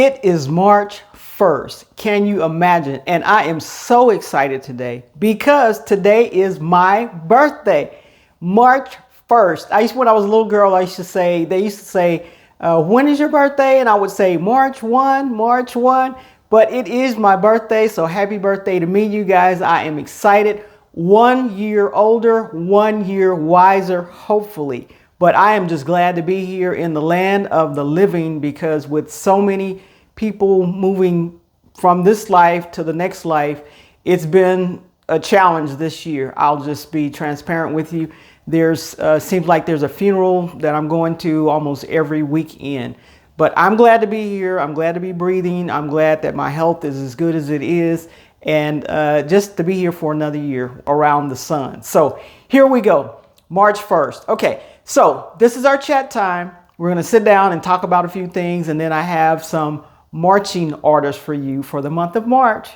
It is March 1st. Can you imagine? And I am so excited today because today is my birthday, March 1st. When I was a little girl, they used to say, when is your birthday? And I would say March 1, March 1. But it is my birthday, so happy birthday to me, you guys. I am excited. 1 year older, 1 year wiser, hopefully. But I am just glad to be here in the land of the living, because with so many people moving from this life to the next life, it's been a challenge this year. I'll just be transparent with you. Seems like there's a funeral that I'm going to almost every weekend. But I'm glad to be here. I'm glad to be breathing. I'm glad that my health is as good as it is. And just to be here for another year around the sun. So here we go. March 1st. Okay, so this is our chat time. We're going to sit down and talk about a few things. And then I have some marching orders for you for the month of March.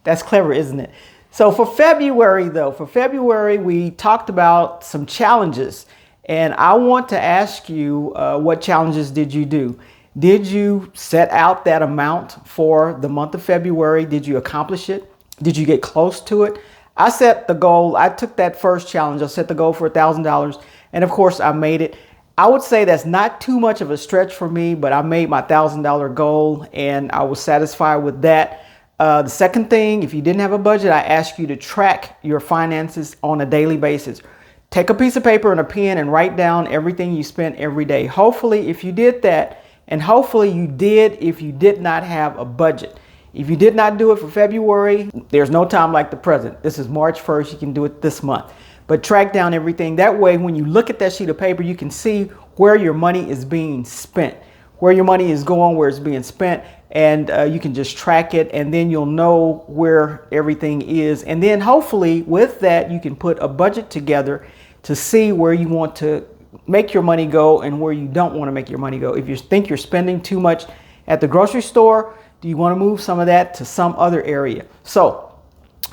That's clever, isn't it? So for February, we talked about some challenges. And I want to ask you, what challenges did you do? Did you set out that amount for the month of February? Did you accomplish it? Did you get close to it? I set the goal. I took that first challenge. I set the goal for $1,000. And of course, I made it. I would say that's not too much of a stretch for me, but I made my $1,000 goal and I was satisfied with that. The second thing, if you didn't have a budget, I asked you to track your finances on a daily basis. Take a piece of paper and a pen and write down everything you spent every day. Hopefully, if you did that, and hopefully you did if you did not have a budget. If you did not do it for February, there's no time like the present. This is March 1st. You can do it this month. But track down everything. That way, when you look at that sheet of paper, you can see where your money is being spent, where your money is going, where it's being spent. And you can just track it, and then you'll know where everything is. And then hopefully with that, you can put a budget together to see where you want to make your money go and where you don't want to make your money go. If you think you're spending too much at the grocery store, do you want to move some of that to some other area? So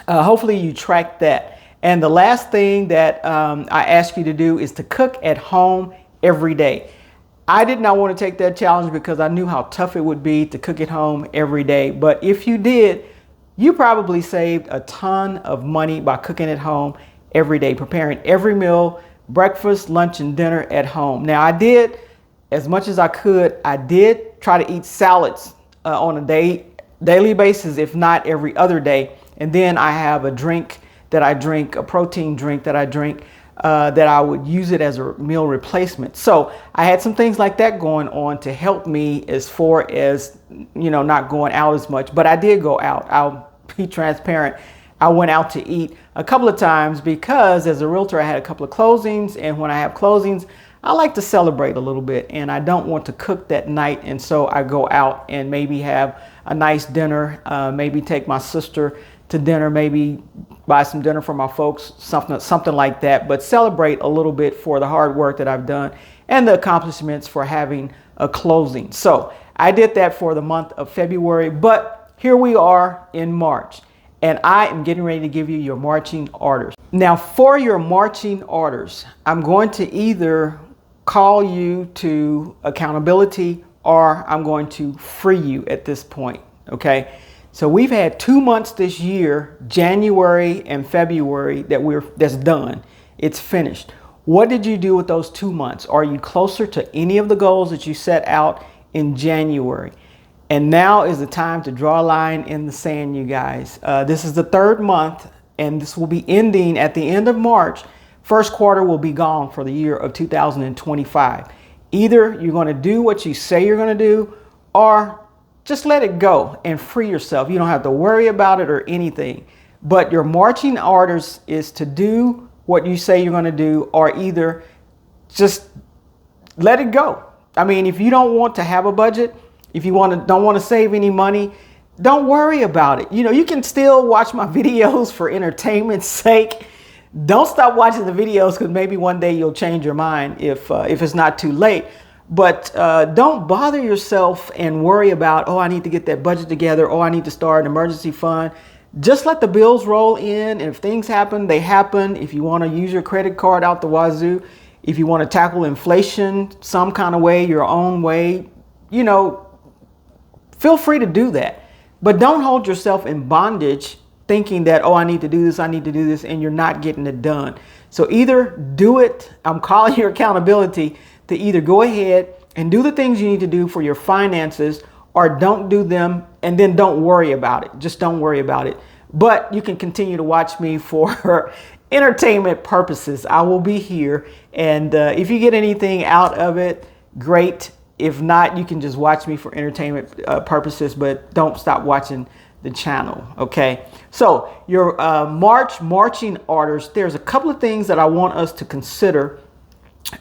hopefully you track that. And the last thing that I ask you to do is to cook at home every day. I did not want to take that challenge because I knew how tough it would be to cook at home every day. But if you did, you probably saved a ton of money by cooking at home every day, preparing every meal, breakfast, lunch, and dinner at home. Now, I did, as much as I could, I did try to eat salads on a daily basis, if not every other day. And then I have a drink that I drink, a protein drink that I drink, that I would use it as a meal replacement. So I had some things like that going on to help me as far as, not going out as much. But I did go out. I'll be transparent. I went out to eat a couple of times because as a realtor, I had a couple of closings. And when I have closings, I like to celebrate a little bit. And I don't want to cook that night. And so I go out and maybe have a nice dinner, maybe take my sister to dinner, maybe buy some dinner for my folks, something like that, but celebrate a little bit for the hard work that I've done and the accomplishments for having a closing. So I did that for the month of February, but here we are in March, and I am getting ready to give you your marching orders. Now for your marching orders, I'm going to either call you to accountability or I'm going to free you at this point, okay? So we've had 2 months this year, January and February, that's done. It's finished. What did you do with those 2 months? Are you closer to any of the goals that you set out in January? And now is the time to draw a line in the sand, you guys. This is the third month, and this will be ending at the end of March. First quarter will be gone for the year of 2025. Either you're going to do what you say you're going to do, or just let it go and free yourself. You don't have to worry about it or anything. But your marching orders is to do what you say you're going to do, or either just let it go. I mean, if you don't want to have a budget, if you don't want to save any money, don't worry about it. You can still watch my videos for entertainment's sake. Don't stop watching the videos, because maybe one day you'll change your mind if it's not too late. But don't bother yourself and worry about, I need to get that budget together. I need to start an emergency fund. Just let the bills roll in. And if things happen, they happen. If you want to use your credit card out the wazoo, if you want to tackle inflation some kind of way, your own way, feel free to do that. But don't hold yourself in bondage thinking that, oh, I need to do this, and you're not getting it done. So either do it, I'm calling your accountability to either go ahead and do the things you need to do for your finances, or don't do them and then don't worry about it. Just don't worry about it. But you can continue to watch me for entertainment purposes. I will be here. And if you get anything out of it, great. If not, you can just watch me for entertainment purposes, but don't stop watching the channel. Okay. So your marching orders, there's a couple of things that I want us to consider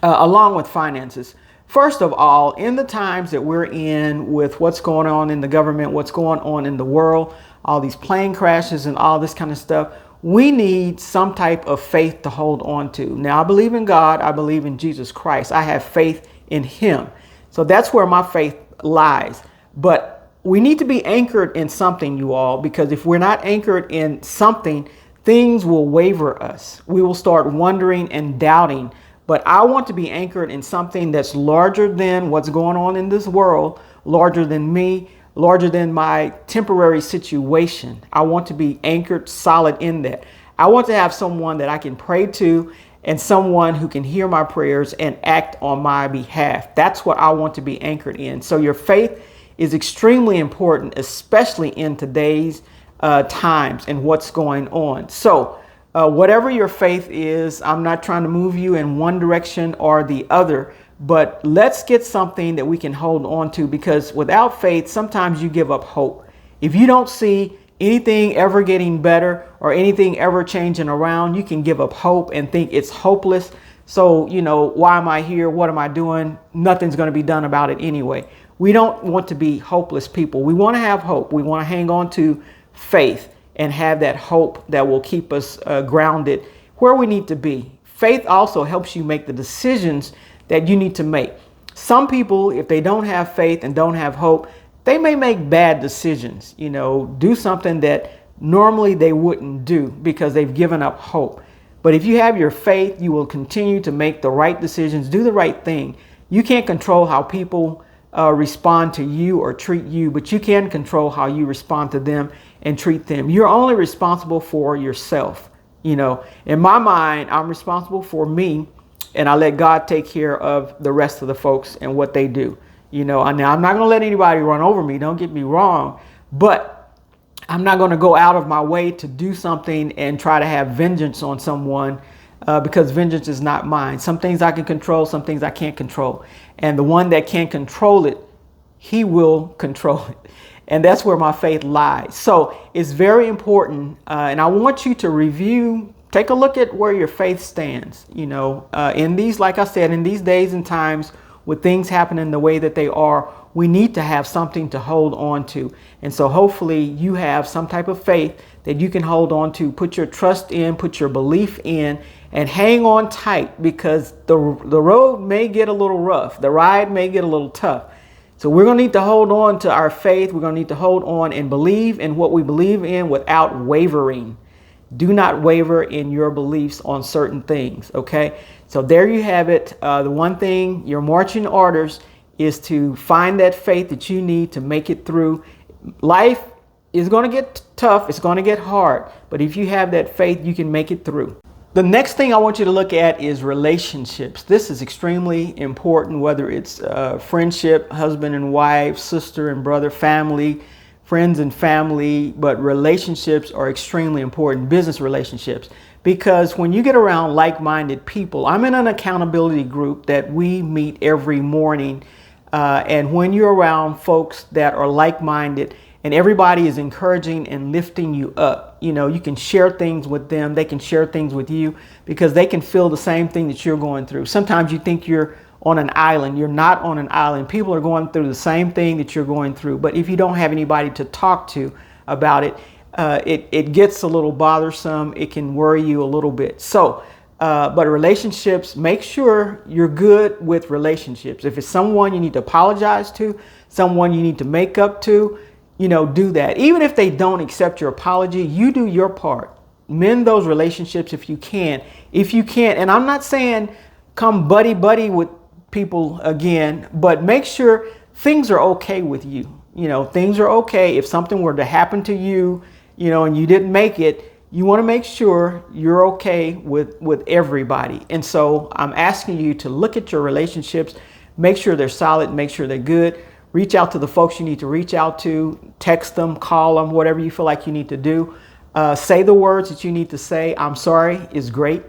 along with finances. First of all, in the times that we're in with what's going on in the government, what's going on in the world, all these plane crashes and all this kind of stuff, we need some type of faith to hold on to. Now, I believe in God. I believe in Jesus Christ. I have faith in him. So that's where my faith lies. But we need to be anchored in something, you all, because if we're not anchored in something, things will waver us. We will start wondering and doubting. But I want to be anchored in something that's larger than what's going on in this world, larger than me, larger than my temporary situation. I want to be anchored solid in that. I want to have someone that I can pray to and someone who can hear my prayers and act on my behalf. That's what I want to be anchored in. So your faith is extremely important, especially in today's times and what's going on. So whatever your faith is, I'm not trying to move you in one direction or the other, but let's get something that we can hold on to, because without faith, sometimes you give up hope. If you don't see anything ever getting better or anything ever changing around, you can give up hope and think it's hopeless. So, why am I here? What am I doing? Nothing's going to be done about it anyway. We don't want to be hopeless people. We want to have hope. We want to hang on to faith and have that hope that will keep us grounded where we need to be. Faith also helps you make the decisions that you need to make. Some people, if they don't have faith and don't have hope, they may make bad decisions, do something that normally they wouldn't do because they've given up hope. But if you have your faith, you will continue to make the right decisions, do the right thing. You can't control how people respond to you or treat you, but you can control how you respond to them and treat them. You're only responsible for yourself. In my mind, I'm responsible for me, and I let God take care of the rest of the folks and what they do. Now I'm not going to let anybody run over me. Don't get me wrong, but I'm not going to go out of my way to do something and try to have vengeance on someone because vengeance is not mine. Some things I can control, some things I can't control. And the one that can control it, he will control it. And that's where my faith lies. So it's very important. And I want you to review, take a look at where your faith stands. In these, like I said, in these days and times with things happening the way that they are, we need to have something to hold on to. And so hopefully you have some type of faith that you can hold on to, put your trust in, put your belief in, and hang on tight, because the road may get a little rough. The ride may get a little tough. So we're going to need to hold on to our faith. We're going to need to hold on and believe in what we believe in without wavering. Do not waver in your beliefs on certain things. Okay. So there you have it. The one thing, your marching orders, is to find that faith that you need to make it through. Life is going to get tough. It's going to get hard. But if you have that faith, you can make it through. The next thing I want you to look at is relationships. This is extremely important, whether it's friendship, husband and wife, sister and brother, family, friends and family, but relationships are extremely important, business relationships, because when you get around like-minded people, I'm in an accountability group that we meet every morning. And when you're around folks that are like-minded and everybody is encouraging and lifting you up, you can share things with them. They can share things with you because they can feel the same thing that you're going through. Sometimes you think you're on an island. You're not on an island. People are going through the same thing that you're going through. But if you don't have anybody to talk to about it, it gets a little bothersome. It can worry you a little bit. So, but relationships, make sure you're good with relationships. If it's someone you need to apologize to, someone you need to make up to, do that. Even if they don't accept your apology, you do your part. Mend those relationships if you can. If you can't, and I'm not saying come buddy with people again, but make sure things are okay with you. things are okay. If something were to happen to you, and you didn't make it, you want to make sure you're okay with everybody. And so I'm asking you to look at your relationships, make sure they're solid, make sure they're good. Reach out to the folks you need to reach out to, text them, call them, whatever you feel like you need to do. Say the words that you need to say. I'm sorry is great.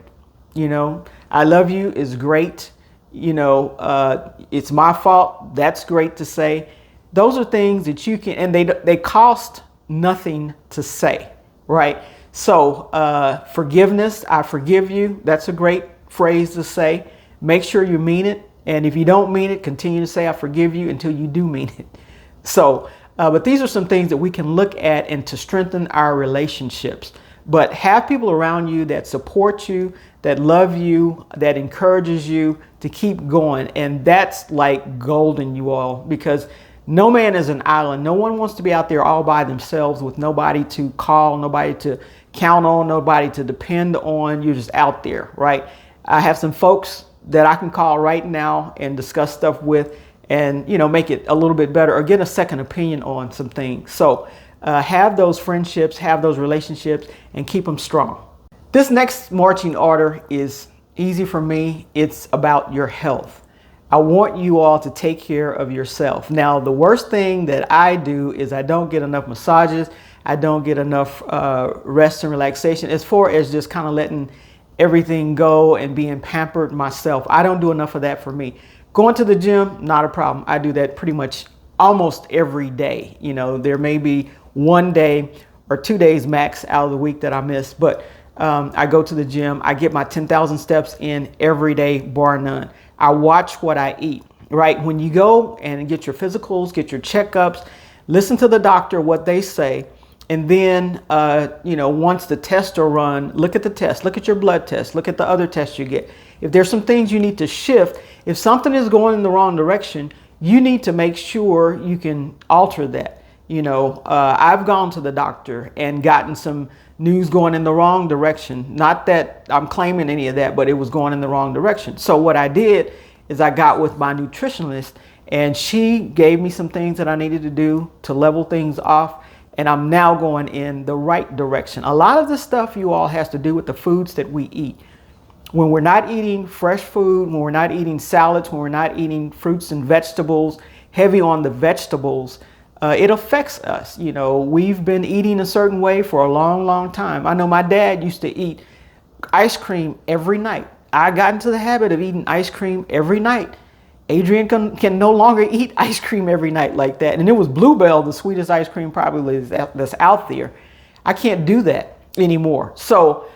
I love you is great. It's my fault. That's great to say. Those are things that you can, and they cost nothing to say, right? So forgiveness, I forgive you. That's a great phrase to say. Make sure you mean it. And if you don't mean it, continue to say, I forgive you until you do mean it. So, but these are some things that we can look at and to strengthen our relationships. But have people around you that support you, that love you, that encourages you to keep going. And that's like golden, you all, because no man is an island. No one wants to be out there all by themselves with nobody to call, nobody to count on, nobody to depend on. You're just out there, right? I have some folks that I can call right now and discuss stuff with and, make it a little bit better or get a second opinion on some things. So have those friendships, have those relationships, and keep them strong. This next marching order is easy for me. It's about your health. I want you all to take care of yourself. Now, the worst thing that I do is I don't get enough massages. I don't get enough rest and relaxation as far as just kind of letting everything go and being pampered myself. I don't do enough of that for me. Going to the gym, not a problem. I do that pretty much almost every day. There may be one day or 2 days max out of the week that I miss, but I go to the gym. I get my 10,000 steps in every day, bar none. I watch what I eat, right? When you go and get your physicals, get your checkups, listen to the doctor, what they say. And then, once the tests are run, look at the test, look at your blood test, look at the other tests you get. If there's some things you need to shift, if something is going in the wrong direction, you need to make sure you can alter that. I've gone to the doctor and gotten some news going in the wrong direction. Not that I'm claiming any of that, but it was going in the wrong direction. So what I did is I got with my nutritionist and she gave me some things that I needed to do to level things off. And I'm now going in the right direction. A lot of this stuff, you all, has to do with the foods that we eat. When we're not eating fresh food, when we're not eating salads, when we're not eating fruits and vegetables, heavy on the vegetables, it affects us. We've been eating a certain way for a long, long time. I know my dad used to eat ice cream every night. I got into the habit of eating ice cream every night. Adrian can no longer eat ice cream every night like that. And it was Bluebell, the sweetest ice cream probably that's out there. I can't do that anymore. So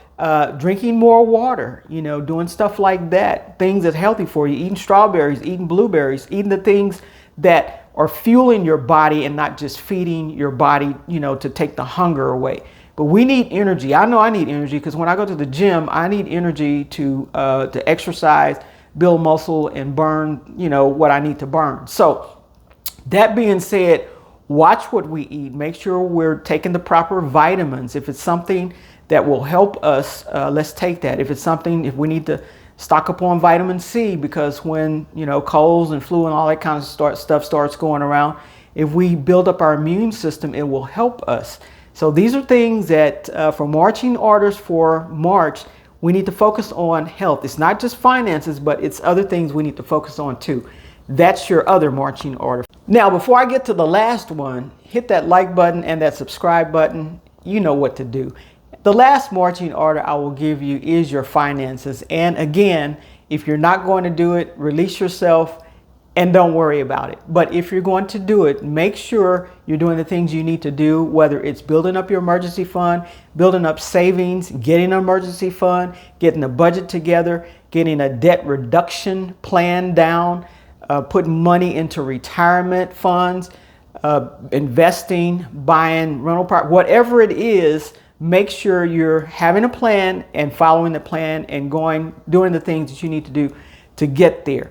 drinking more water, doing stuff like that, things that's healthy for you, eating strawberries, eating blueberries, eating the things that are fueling your body and not just feeding your body, to take the hunger away. But we need energy. I know I need energy because when I go to the gym, I need energy to exercise, build muscle, and burn, what I need to burn. So that being said, watch what we eat. Make sure we're taking the proper vitamins. If it's something that will help us, let's take that. If we need to stock up on vitamin C, because when, colds and flu and all that kind of stuff starts going around, if we build up our immune system, it will help us. So these are things that for marching orders for March, we need to focus on health. It's not just finances, but it's other things we need to focus on too. That's your other marching order. Now, before I get to the last one, hit that like button and that subscribe button. You know what to do. The last marching order I will give you is your finances. And again, if you're not going to do it, release yourself and don't worry about it. But if you're going to do it, make sure you're doing the things you need to do, whether it's building up your emergency fund, building up savings, getting an emergency fund, getting a budget together, getting a debt reduction plan down, putting money into retirement funds, investing, buying rental property, whatever it is. Make sure you're having a plan and following the plan and doing the things that you need to do to get there.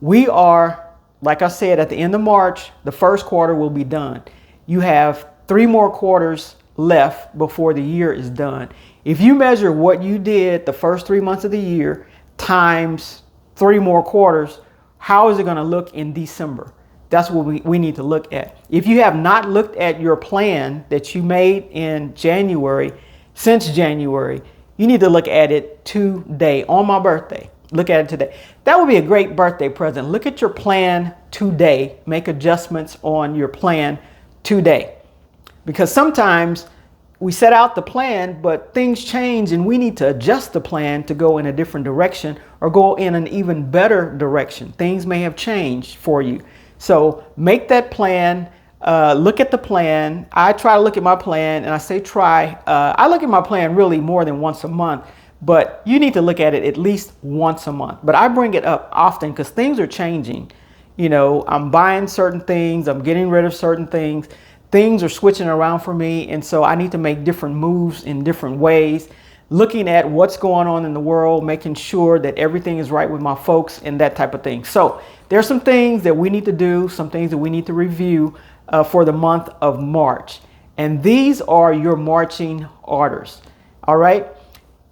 We are, like I said, at the end of March, the first quarter will be done. You have 3 more quarters left before the year is done. If you measure what you did the first 3 months of the year times 3 more quarters, how is it going to look in December? That's what we need to look at. If you have not looked at your plan that you made in January, since January, you need to look at it today, on my birthday. Look at it today. That would be a great birthday present. Look at your plan today. Make adjustments on your plan today. Because sometimes we set out the plan, but things change and we need to adjust the plan to go in a different direction or go in an even better direction. Things may have changed for you. So make that plan. Look at the plan. I try to look at my plan, and I say try. I look at my plan really more than once a month, but you need to look at it at least once a month. But I bring it up often because things are changing. You know, I'm buying certain things. I'm getting rid of certain things. Things are switching around for me. And so I need to make different moves in different ways, looking at what's going on in the world, making sure that everything is right with my folks and that type of thing. So there's some things that we need to do, some things that we need to review for the month of March. And these are your marching orders. All right.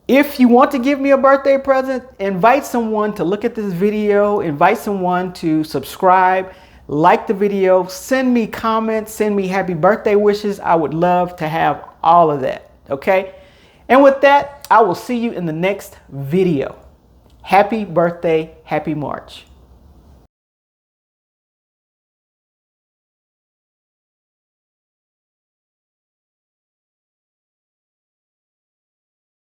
If you want to give me a birthday present, invite someone to look at this video, invite someone to subscribe, like the video, send me comments, send me happy birthday wishes. I would love to have all of that. Okay. And with that, I will see you in the next video. Happy birthday. Happy March.